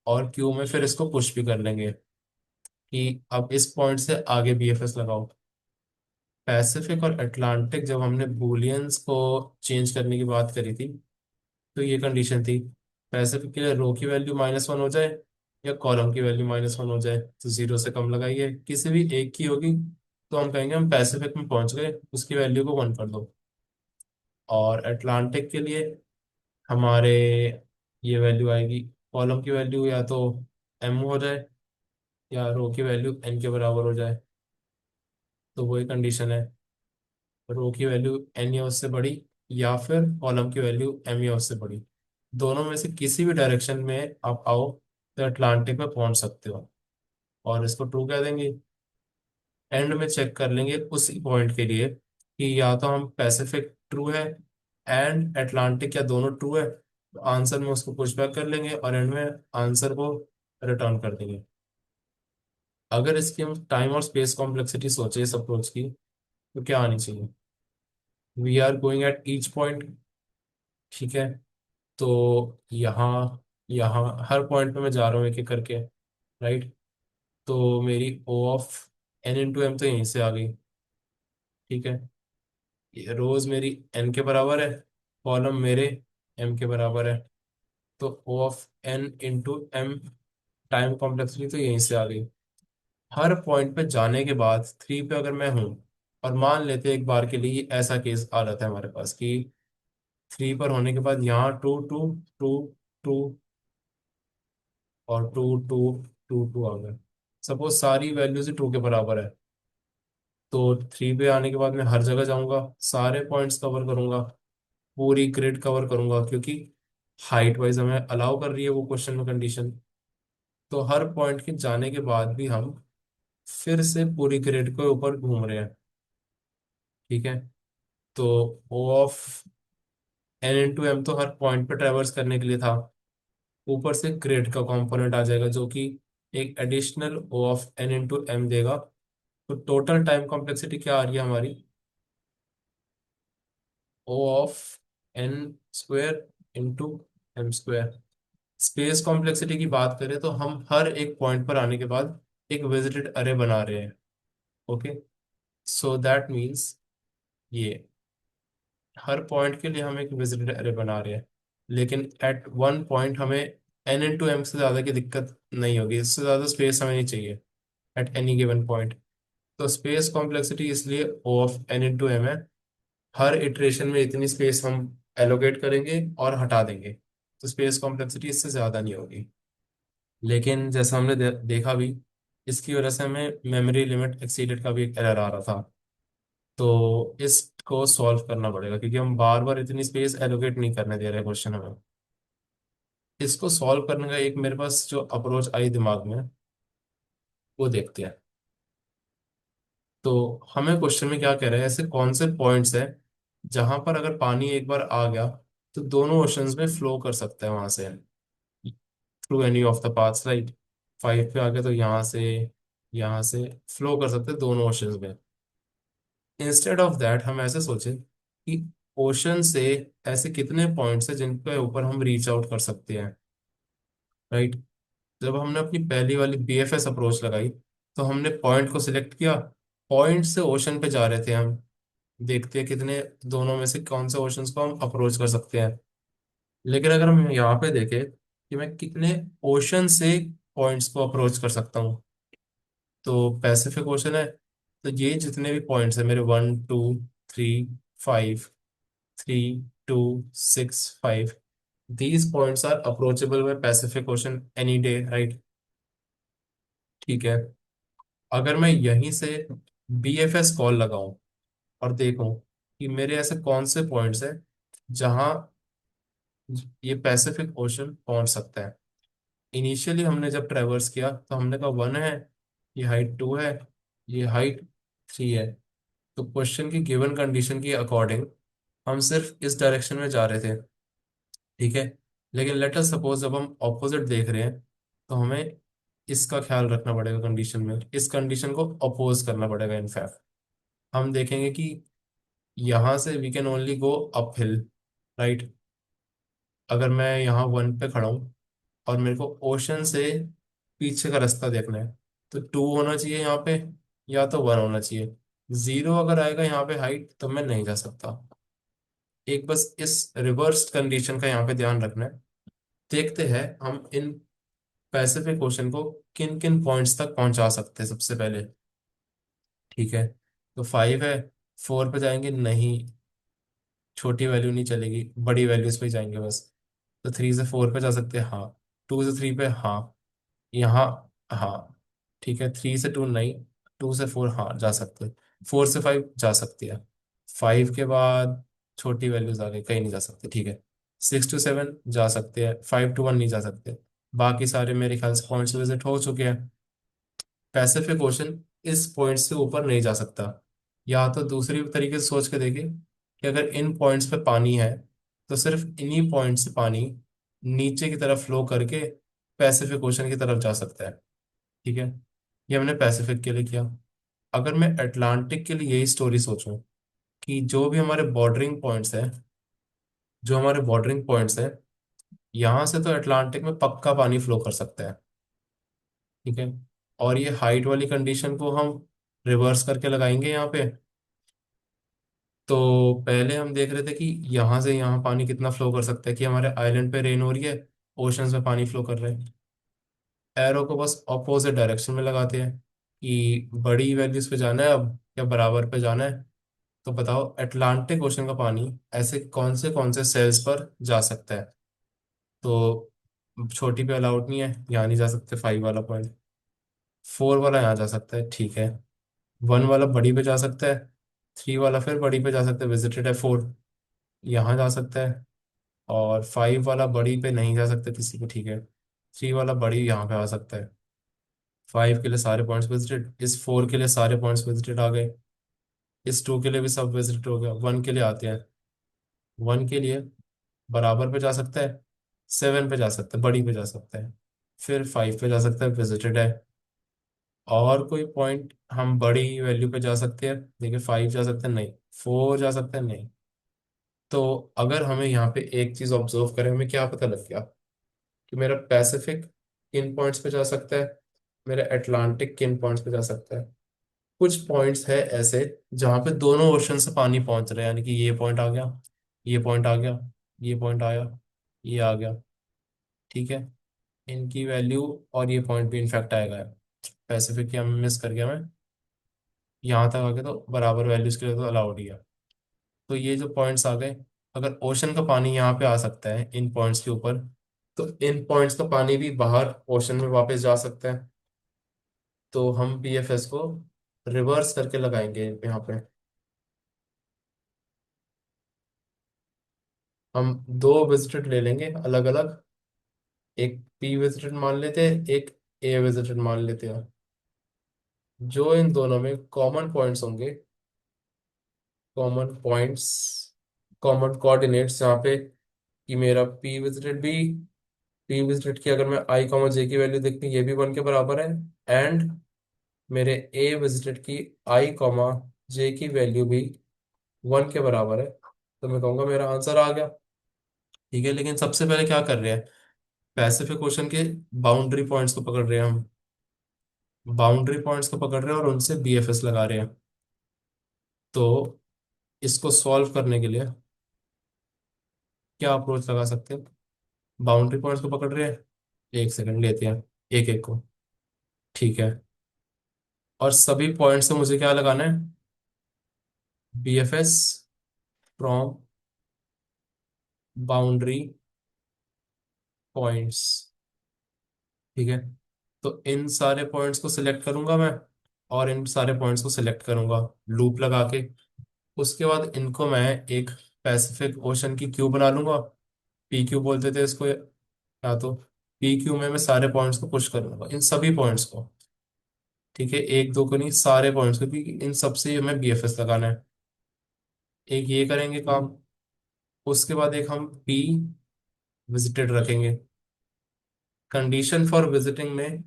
और क्यू में फिर इसको पुश भी कर लेंगे कि अब इस पॉइंट से आगे बीएफएस लगाओ। पैसिफिक और अटलांटिक जब हमने बूलियंस को चेंज करने की बात करी थी, तो ये कंडीशन थी, पैसिफिक के लिए रो की वैल्यू -1 हो जाए या कॉलम की वैल्यू -1 हो जाए, तो जीरो से कम लगाइए, किसी भी एक की होगी तो हम कहेंगे हम पैसिफिक में पहुंच गए, उसकी वैल्यू को 1 कर दो। और अटलांटिक के लिए हमारे ये वैल्यू आएगी, कॉलम की वैल्यू या तो एम हो जाए या रो की वैल्यू एन के बराबर हो जाए। तो वही कंडीशन है, रो की वैल्यू एन या उससे बड़ी, या फिर कॉलम की वैल्यू एम या उससे बड़ी। दोनों में से किसी भी डायरेक्शन में आप आओ तो अटलांटिक में पहुंच सकते हो। और इसको ट्रू कह देंगे। एंड में चेक कर लेंगे उसी पॉइंट के लिए कि या तो हम पैसिफिक ट्रू है एंड अटलांटिक, या दोनों ट्रू है, तो आंसर में उसको पुश बैक कर लेंगे और एंड में आंसर को रिटर्न कर देंगे। अगर इसकी हम टाइम और स्पेस कॉम्प्लेक्सिटी सोचे इस अप्रोच की, तो क्या आनी चाहिए? We are going at each point. ठीक है, तो यहाँ यहाँ हर पॉइंट पे मैं जा रहा हूँ एक एक करके, राइट। तो मेरी ओ ऑफ एन इंटू एम तो यहीं से आ गई। ठीक है, ये रोज मेरी एन के बराबर है, कॉलम मेरे एम के बराबर है। तो O of N into M time complexity तो यहीं से आ गई। हर पॉइंट पे जाने के बाद थ्री पे अगर मैं हूँ, और मान लेते हैं एक बार के लिए ऐसा केस आ जाता है हमारे पास कि थ्री पर होने के बाद यहाँ टू टू टू टू और टू टू टू टू आ गए। सपोज सारी वैल्यूज टू के बराबर है, तो थ्री पे आने के बाद मैं हर जगह जाऊंगा, सारे पॉइंट्स कवर करूंगा, पूरी ग्रिड कवर करूंगा, क्योंकि हाइट वाइज हमें अलाउ कर रही है वो क्वेश्चन में कंडीशन। तो हर पॉइंट के जाने के बाद भी हम फिर से पूरी ग्रिड के ऊपर घूम रहे हैं। ठीक है, तो O of N into M तो हर पॉइंट पे ट्रेवर्स करने के लिए था, ऊपर से ग्रिड का कंपोनेंट आ जाएगा जो कि एक additional O of N into m देगा। तो टोटल टाइम कॉम्प्लेक्सिटी क्या आ रही है हमारी? O of N square into M square. Space complexity की बात करें तो हम हर एक पॉइंट पर आने के बाद एक विजिटेड अरे बना रहे हैं। ओके, सो दैट मीन्स ये हर पॉइंट के लिए हम एक विजिटेड अरे बना रहे हैं, लेकिन एट वन पॉइंट हमें एन इंटू एम से ज़्यादा की दिक्कत नहीं होगी, इससे ज़्यादा स्पेस हमें नहीं चाहिए एट एनी गिवन पॉइंट। तो स्पेस कॉम्प्लेक्सिटी इसलिए ओ ऑफ एन इंटू एम है। हर इटरेशन में इतनी स्पेस हम एलोकेट करेंगे और हटा देंगे, तो स्पेस कॉम्प्लेक्सिटी इससे ज़्यादा नहीं होगी। लेकिन जैसा हमने देखा भी, इसकी वजह से हमें मेमोरी लिमिट एक्सीडेड का भी एक एरर आ रहा था। तो इसको सॉल्व करना पड़ेगा, क्योंकि हम बार बार इतनी स्पेस एलोकेट नहीं करने दे रहे क्वेश्चन हमें। इसको सॉल्व करने का एक मेरे पास जो अप्रोच आई दिमाग में, वो देखते हैं। तो हमें क्वेश्चन में क्या कह रहे हैं, ऐसे कौन से पॉइंट्स है जहां पर अगर पानी एक बार आ गया तो दोनों ओशंस में फ्लो कर सकता है वहां से, through any of the paths, right. Five पे आ गया तो यहाँ से फ्लो कर सकते हैं दोनों ओशंस में। इंस्टेड ऑफ दैट हम ऐसे सोचे कि ओशन से ऐसे कितने पॉइंट्स हैं जिनके ऊपर हम रीच आउट कर सकते हैं, राइट। जब हमने अपनी पहली वाली बीएफएस अप्रोच लगाई, तो हमने पॉइंट को सिलेक्ट किया, पॉइंट से ओशन पे जा रहे थे हम, देखते हैं कितने दोनों में से कौन से ओशंस को हम अप्रोच कर सकते हैं। लेकिन अगर हम यहाँ पे देखें कि मैं कितने ओशन से पॉइंट्स को अप्रोच कर सकता हूँ, तो पैसिफिक ओशन है, तो ये जितने भी पॉइंट्स हैं मेरे 1 2 3 5, 3 2 6 5, these points are approachable by Pacific ocean any day, right. ठीक है, अगर मैं यहीं से बीएफएस कॉल लगाऊं और देखूं कि मेरे ऐसे कौन से पॉइंट्स हैं जहां ये पैसिफिक ओशन पहुंच सकता है। इनिशियली हमने जब ट्रेवर्स किया तो हमने कहा 1 है, ये हाइट 2 है, ये हाइट 3 है। तो क्वेश्चन की गिवन कंडीशन के अकॉर्डिंग हम सिर्फ इस डायरेक्शन में जा रहे थे, ठीक है। लेकिन लेट अस सपोज जब हम ऑपोजिट देख रहे हैं तो हमें इसका ख्याल रखना पड़ेगा कंडीशन में, इस कंडीशन को अपोज करना पड़ेगा। इनफैक्ट हम देखेंगे कि यहाँ से we can only go up hill, right. अगर मैं यहाँ 1 पे खड़ा हूँ और मेरे को ओशन से पीछे का रास्ता देखना है, तो 2 होना चाहिए यहाँ पे, या तो 1 होना चाहिए। 0 अगर आएगा यहाँ पे हाइट तो मैं नहीं जा सकता। एक बस इस रिवर्स कंडीशन का यहाँ पे ध्यान रखना है। देखते हैं हम इन पैसिफिक ओशन को किन किन पॉइंट्स तक पहुंचा सकते हैं सबसे पहले, ठीक है। तो 5 है, 4 पे जाएंगे नहीं, छोटी वैल्यू नहीं चलेगी, बड़ी वैल्यूज पे ही जाएंगे बस। तो 3 से 4 पे जा सकते हैं, हाँ। 2 से 3 पे, हाँ। यहाँ, हाँ, ठीक है। 3 से 2 नहीं, 2 से 4 हाँ जा सकते हैं। 4 से 5 जा सकती है। 5 के बाद छोटी वैल्यूज आ गई, कहीं नहीं जा सकते, ठीक है। 6 to 7 जा सकते हैं, 5 to 1 नहीं जा सकते। बाकी सारे मेरे ख्याल से पॉइंट्स विजिट हो चुके हैं। पैसिफिक ओशन इस पॉइंट से ऊपर नहीं जा सकता। या तो दूसरी तरीके से सोच के देखें कि अगर इन पॉइंट्स पे पानी है तो सिर्फ इन्हीं पॉइंट से पानी नीचे की तरफ फ्लो करके पैसिफिक ओशन की तरफ जा सकता है, ठीक है। ये हमने पैसिफिक के लिए किया। अगर मैं अटलांटिक के लिए यही स्टोरी सोचूं कि जो हमारे बॉर्डरिंग पॉइंट्स है, यहाँ से तो अटलांटिक में पक्का पानी फ्लो कर सकता है, ठीक है। और ये हाइट वाली कंडीशन को हम रिवर्स करके लगाएंगे यहाँ पे। तो पहले हम देख रहे थे कि यहाँ से यहाँ पानी कितना फ्लो कर सकता है, कि हमारे आइलैंड पे रेन हो रही है, ओशंस में पानी फ्लो कर रहे हैं। एरो को बस ऑपोजिट डायरेक्शन में लगाते हैं कि बड़ी वैल्यूज पे जाना है अब या बराबर पे जाना है। तो बताओ अटलांटिक ओशन का पानी ऐसे कौन से सेल्स पर जा सकता है। तो छोटी पे अलाउड नहीं है, यहाँ नहीं जा सकते, 5 वाला पॉइंट। 4 वाला यहाँ जा सकता है, ठीक है। 1 वाला बड़ी पे जा सकता है, 3 वाला फिर बड़ी पे जा सकता है, विजिटेड है 4, यहाँ जा सकता है। और 5 वाला बड़ी पे नहीं जा सकता किसी पे, ठीक है। 3 वाला बड़ी यहाँ पे आ सकता है। 5 के लिए सारे पॉइंट्स विजिटेड, इस 4 के लिए सारे पॉइंट्स विजिटेड आ गए, इस 2 के लिए भी सब विजिट हो गया। 1 के लिए आते हैं, 1 के लिए बराबर पे जा सकता है, 7 पे जा सकता है, बड़ी पे जा सकता है, फिर 5 पे जा सकता है, विजिटेड है। और कोई पॉइंट हम बड़ी वैल्यू पे जा सकते हैं, देखिए 5 जा सकते हैं नहीं, 4 जा सकते हैं नहीं। तो अगर हमें यहाँ पे एक चीज ऑब्जर्व करें, हमें क्या पता लग गया कि मेरा पैसिफिक किन पॉइंट्स पे जा सकता है, मेरा अटलांटिक किन पॉइंट्स पे जा सकता है। कुछ पॉइंट्स है ऐसे जहाँ पे दोनों ओशन से पानी पहुंच रहे हैं, यानी कि ये पॉइंट आ गया, ये पॉइंट आ गया, ये पॉइंट आया, ये आ गया, ठीक है। इनकी वैल्यू और ये पॉइंट भी इनफैक्ट आएगा। पैसिफिक की हम मिस कर गया मैं, यहाँ तक आ गया तो बराबर वैल्यूज के लिए तो अलाउड ही है। तो ये जो पॉइंट्स आ गए, अगर ओशन का पानी यहाँ पे आ सकता है इन पॉइंट्स के ऊपर, तो इन पॉइंट्स का पानी भी बाहर ओशन में वापस जा सकता है। तो हम बीएफएस को रिवर्स करके लगाएंगे यहाँ पे। हम दो विजिटेड ले लेंगे अलग अलग, एक पी विजिटेड मान लेते हैं, एक ए विजिटेड मान लेते हैं। जो इन दोनों में कॉमन पॉइंट्स होंगे, कॉमन पॉइंट्स, कॉमन कोऑर्डिनेट्स, जहाँ पे कि मेरा पी विजिटेड भी, पी विजिटेड की अगर मैं आई कॉमा जे की वैल्यू देखती हूँ, ये भी 1 के बराबर है। एंड मेरे ए विजिटेड की आई कॉमा जे की वैल्यू भी 1 के बराबर है। तो मैं कहूँगा मेरा आंसर आ गया, ठीक है। लेकिन सबसे पहले क्या कर रहे हैं, पैसिफिक ओशन के बाउंड्री पॉइंट्स को पकड़ रहे हैं हम, बाउंड्री पॉइंट्स को पकड़ रहे हैं और उनसे बीएफएस लगा रहे हैं। तो इसको सॉल्व करने के लिए क्या अप्रोच लगा सकते हैं, बाउंड्री पॉइंट्स को पकड़ रहे हैं, एक सेकंड लेते हैं एक एक को, ठीक है। और सभी पॉइंट से मुझे क्या लगाना है, बीएफएस फ्रॉम बाउंड्री पॉइंट्स, ठीक है। तो इन सारे पॉइंट्स को सिलेक्ट करूंगा मैं, और इन सारे पॉइंट्स को सिलेक्ट करूंगा लूप लगा के। उसके बाद इनको मैं एक पैसिफिक ओशन की क्यू बना लूंगा, पी क्यू बोलते थे इसको, या तो पी क्यू में मैं सारे पॉइंट्स को पुश करूंगा, इन सभी पॉइंट्स को। ठीक है, एक दो को नहीं, सारे पॉइंट्स को, क्योंकि इन सबसे हमें बीएफएस लगाना है। एक ये करेंगे काम। उसके बाद एक हम पी विजिटेड रखेंगे। कंडीशन फॉर विजिटिंग में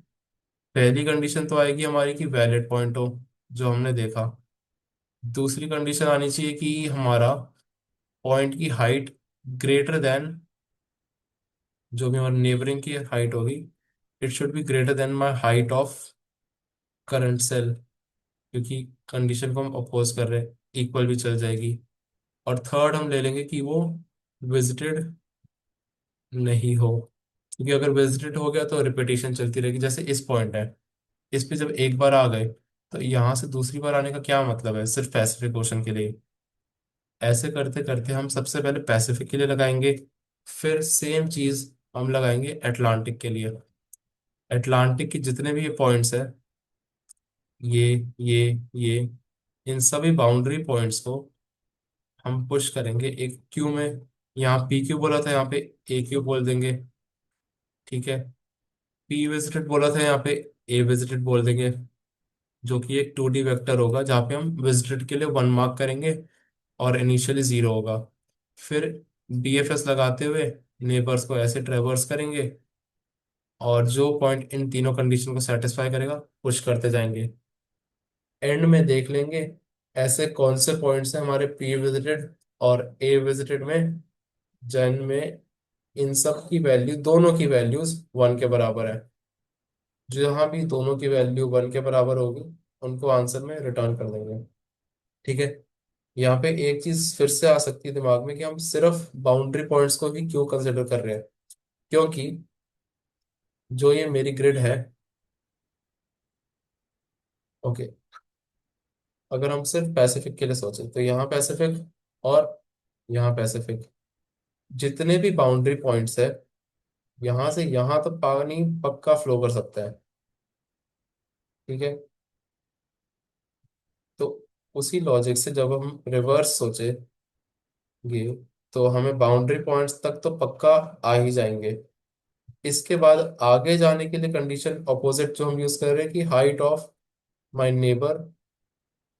पहली कंडीशन तो आएगी हमारी कि वैलिड पॉइंट हो, जो हमने देखा। दूसरी कंडीशन आनी चाहिए कि हमारा पॉइंट की हाइट ग्रेटर देन, जो भी हमारी नेबरिंग की हाइट होगी, it should be greater than my height of current cell, क्योंकि कंडीशन को हम अपोज कर रहे हैं, इक्वल भी चल जाएगी। और थर्ड हम ले लेंगे कि वो विजिटेड नहीं हो, क्योंकि अगर विजिटेड हो गया तो रिपीटेशन चलती रहेगी। जैसे इस पॉइंट है, इस पे जब एक बार आ गए तो यहाँ से दूसरी बार आने का क्या मतलब है, सिर्फ पैसिफिक ओशन के लिए। ऐसे करते करते हम सबसे पहले पैसिफिक के लिए लगाएंगे, फिर सेम चीज हम लगाएंगे अटलांटिक के लिए। अटलांटिक के जितने भी ये पॉइंट्स है, ये ये ये इन सभी बाउंड्री पॉइंट्स को हम पुश करेंगे एक क्यू में। यहाँ पी क्यू बोला था, यहाँ पे ए क्यू बोल देंगे। ठीक है, पी विजिटेड बोला था, यहाँ पे ए विजिटेड बोल देंगे, जो कि एक 2D वेक्टर होगा, जहाँ पे हम विजिटेड के लिए 1 मार्क करेंगे और इनिशियली 0 होगा। फिर बीएफएस लगाते हुए नेबर्स को ऐसे ट्रेवर्स करेंगे, और जो पॉइंट इन तीनों कंडीशन को सेटिस्फाई करेगा पुश करते जाएंगे। एंड में देख लेंगे ऐसे कौन से पॉइंट्स हैं हमारे पी विजिटेड और ए विजिटेड में, जिनमें इन सब की वैल्यू, दोनों की वैल्यूज 1 के बराबर है। जहाँ भी दोनों की वैल्यू 1 के बराबर होगी, उनको आंसर में रिटर्न कर देंगे। ठीक है, यहाँ पे एक चीज फिर से आ सकती है दिमाग में कि हम सिर्फ बाउंड्री पॉइंट्स को ही क्यों कंसिडर कर रहे हैं, क्योंकि जो ये मेरी ग्रिड है, ओके, अगर हम सिर्फ पैसिफिक के लिए सोचें तो यहाँ पैसिफिक और यहाँ पैसिफिक, जितने भी बाउंड्री पॉइंट्स है, यहाँ से यहाँ तक पानी पक्का फ्लो कर सकता है। ठीक है, तो उसी लॉजिक से जब हम रिवर्स सोचेंगे, तो हमें बाउंड्री पॉइंट्स तक तो पक्का आ ही जाएंगे। इसके बाद आगे जाने के लिए कंडीशन अपोजिट जो हम यूज कर रहे हैं कि height of my neighbour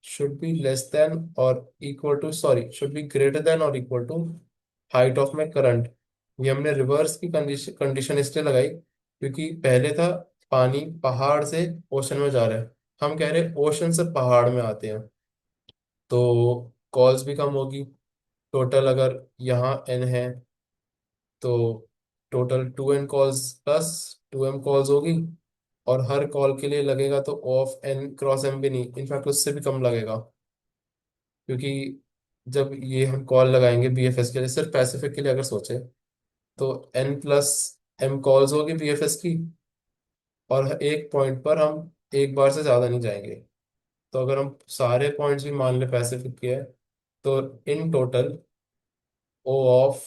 should be less than और equal to, sorry, should be greater than और equal to height of my current. ये हमने रिवर्स की कंडीशन कंडीशन इसलिए लगाई क्योंकि पहले था पानी पहाड़ से ओशन में जा रहा है, हम कह रहे हैं ओशन से पहाड़ में आते हैं, तो कॉल्स भी कम होगी। टोटल अगर यहाँ एन है, तो total 2n calls plus 2m calls होगी, और हर कॉल के लिए लगेगा तो ऑफ एन क्रॉस एम भी नहीं, इनफैक्ट उससे भी कम लगेगा। क्योंकि जब ये हम कॉल लगाएंगे बीएफएस के लिए, सिर्फ पैसिफिक के लिए अगर सोचे, तो n+m कॉल्स होगी बीएफएस की, और एक पॉइंट पर हम एक बार से ज़्यादा नहीं जाएंगे। तो अगर हम सारे पॉइंट्स भी मान ले पैसिफिक के है, तो in total O of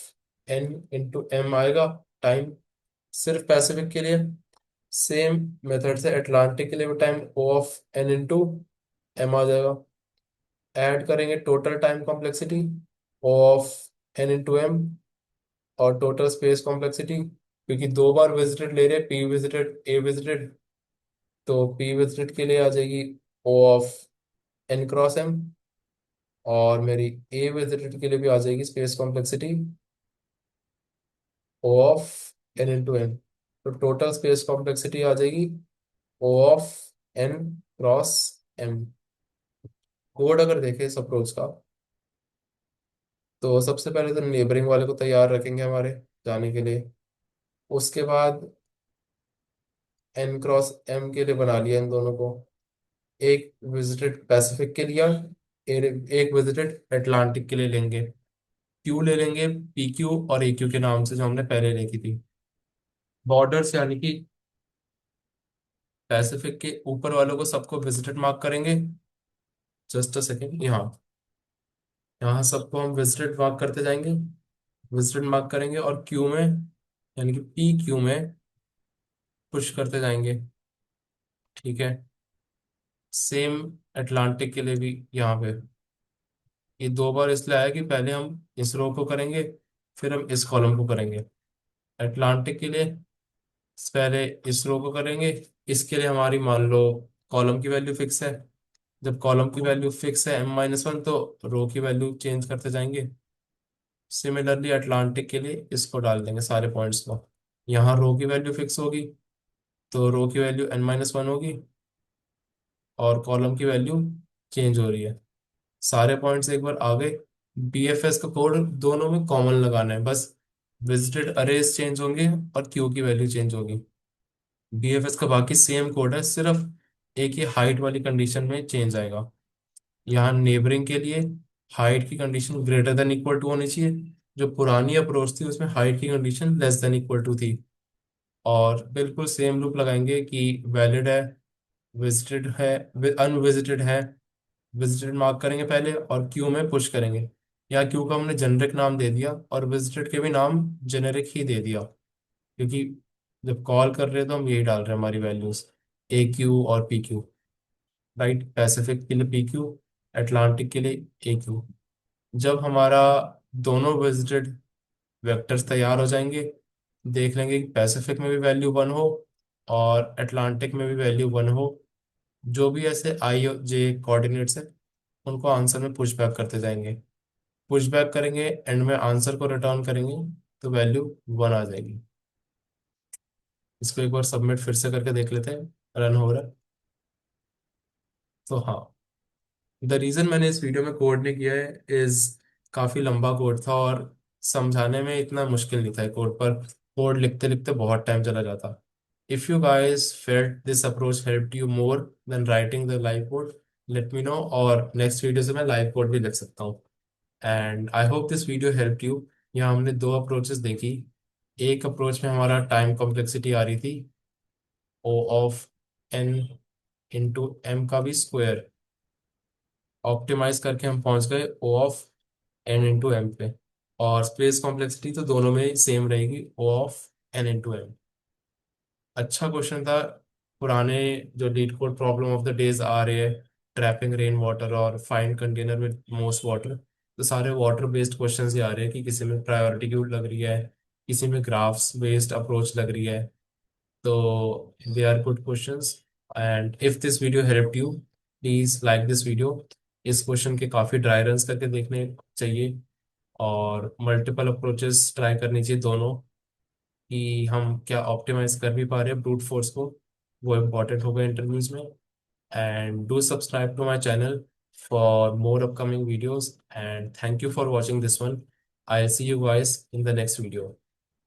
n×m आएगा टाइम, सिर्फ पैसिफिक के लिए। सेम मेथड से अटलांटिक के लिए भी टाइम ओ ऑफ n×m आ जाएगा। ऐड करेंगे total time complexity O of n×m और टोटल स्पेस कॉम्प्लेक्सिटी, क्योंकि दो बार विजिटेड ले रहे, पी विजिटेड ए विजिटेड, तो पी विजिटेड के लिए आ जाएगी ओ ऑफ n×m, और मेरी ए विजिटेड के लिए भी आ जाएगी space complexity O of n×n। तो टोटल स्पेस कॉम्प्लेक्सिटी आ जाएगी ओ ऑफ n×m। कोड अगर देखें इस अप्रोच का, तो सबसे पहले तो नेबरिंग वाले को तैयार रखेंगे हमारे जाने के लिए। उसके बाद n×m के लिए बना लिया इन दोनों को, एक विजिटेड पैसिफिक के लिए, एक विजिटेड अटलांटिक के लिए लेंगे। क्यू ले लेंगे पी क्यू और ए क्यू के नाम से, जो हमने पहले लिखी थी। बॉर्डर्स यानी कि पैसिफिक के ऊपर वालों को सबको विजिटेड मार्क करेंगे। जस्ट अ सेकेंड, यहाँ यहाँ सबको हम विजिटेड मार्क करते जाएंगे, विजिटेड मार्क करेंगे, और क्यू में यानी कि पी क्यू में पुश करते जाएंगे। ठीक है, सेम अटलांटिक के लिए भी यहाँ पे। ये दो बार इसलिए आया कि पहले हम इस रो को करेंगे, फिर हम इस कॉलम को करेंगे। अटलांटिक के लिए पहले इस रो को करेंगे। इसके लिए हमारी मान लो कॉलम की वैल्यू फिक्स है। जब कॉलम की वैल्यू फिक्स है m-1, तो रो की वैल्यू चेंज करते जाएंगे। सिमिलरली अटलांटिक के लिए इसको डाल देंगे सारे पॉइंट्स को। यहाँ रो की वैल्यू फिक्स होगी, तो रो की वैल्यू n-1 होगी, और कॉलम की वैल्यू चेंज हो रही है। सारे पॉइंट्स एक बार आ गए। बीएफएस का कोड दोनों में कॉमन लगाना है बस। विजिटेड अरेज चेंज होंगे और क्यू की वैल्यू चेंज होगी। बीएफएस का बाकी सेम कोड है, सिर्फ एक ही हाइट वाली कंडीशन में चेंज आएगा। यहाँ नेबरिंग के लिए हाइट की condition greater than equal to होनी चाहिए। जो पुरानी अप्रोच थी उसमें हाइट की condition less than equal to थी। और बिल्कुल सेम लूप लगाएंगे कि वैलिड है, विजिटेड है, अनविजिटेड है। विजिटेड मार्क करेंगे पहले और क्यू में पुश करेंगे। या क्यू का हमने जेनेरिक नाम दे दिया और विजिटेड के भी नाम जेनेरिक ही दे दिया, क्योंकि जब कॉल कर रहे हैं तो हम यही डाल रहे हैं हमारी वैल्यूज, ए क्यू और पी क्यू। राइट, पैसिफिक के लिए पी क्यू, अटलांटिक के लिए ए क्यू। जब हमारा दोनों विजिटेड वेक्टर्स तैयार हो जाएंगे, देख लेंगे कि पैसिफिक में भी वैल्यू 1 हो और अटलांटिक में भी वैल्यू 1 हो। जो भी ऐसे आई जे कोऑर्डिनेट्स है उनको आंसर में पुश बैक करते जाएंगे। पुश बैक करेंगे, एंड में आंसर को रिटर्न करेंगे, तो वैल्यू 1 आ जाएगी। इसको एक बार सबमिट फिर से करके देख लेते हैं, रन हो रहा है। तो हाँ, द रीज़न मैंने इस वीडियो में कोड नहीं किया है इज काफ़ी लंबा कोड था और समझाने में इतना मुश्किल नहीं था कोड पर। कोड लिखते लिखते बहुत टाइम चला जाता। If you guys felt this approach helped you more than writing the live code, let me know, और नेक्स्ट वीडियो से मैं लाइव कोड भी लिख सकता हूँ। And I hope this video help you. यहाँ हमने दो अप्रोचेस देखी। एक अप्रोच में हमारा टाइम कॉम्प्लेक्सिटी आ रही थी O of N into M का भी स्क्वायर। ऑप्टिमाइज करके हम पहुंच गए O of N into M पे। और स्पेस कॉम्प्लेक्सिटी तो दोनों में सेम रहेगी, O of N into M. अच्छा क्वेश्चन था। पुराने जो LeetCode problem of the days आ रहे हैं, ट्रैपिंग रेन वाटर और find container with most water, तो सारे वाटर बेस्ड क्वेश्चंस ही आ रहे हैं कि किसी में प्रायोरिटी क्यू लग रही है, किसी में ग्राफ्स बेस्ड अप्रोच लग रही है। तो they are good questions, and if this video helped you, please like this video। इस क्वेश्चन के काफ़ी ड्राई रन्स करके देखने चाहिए और मल्टीपल अप्रोचेस ट्राई करनी चाहिए दोनों, कि हम क्या ऑप्टिमाइज कर भी पा रहे हैं ब्रूट फोर्स को। वो इम्पोर्टेंट होगा इंटरव्यूज में। And do subscribe to my channel for more upcoming videos, and thank you for watching this one. I see you guys in the next video.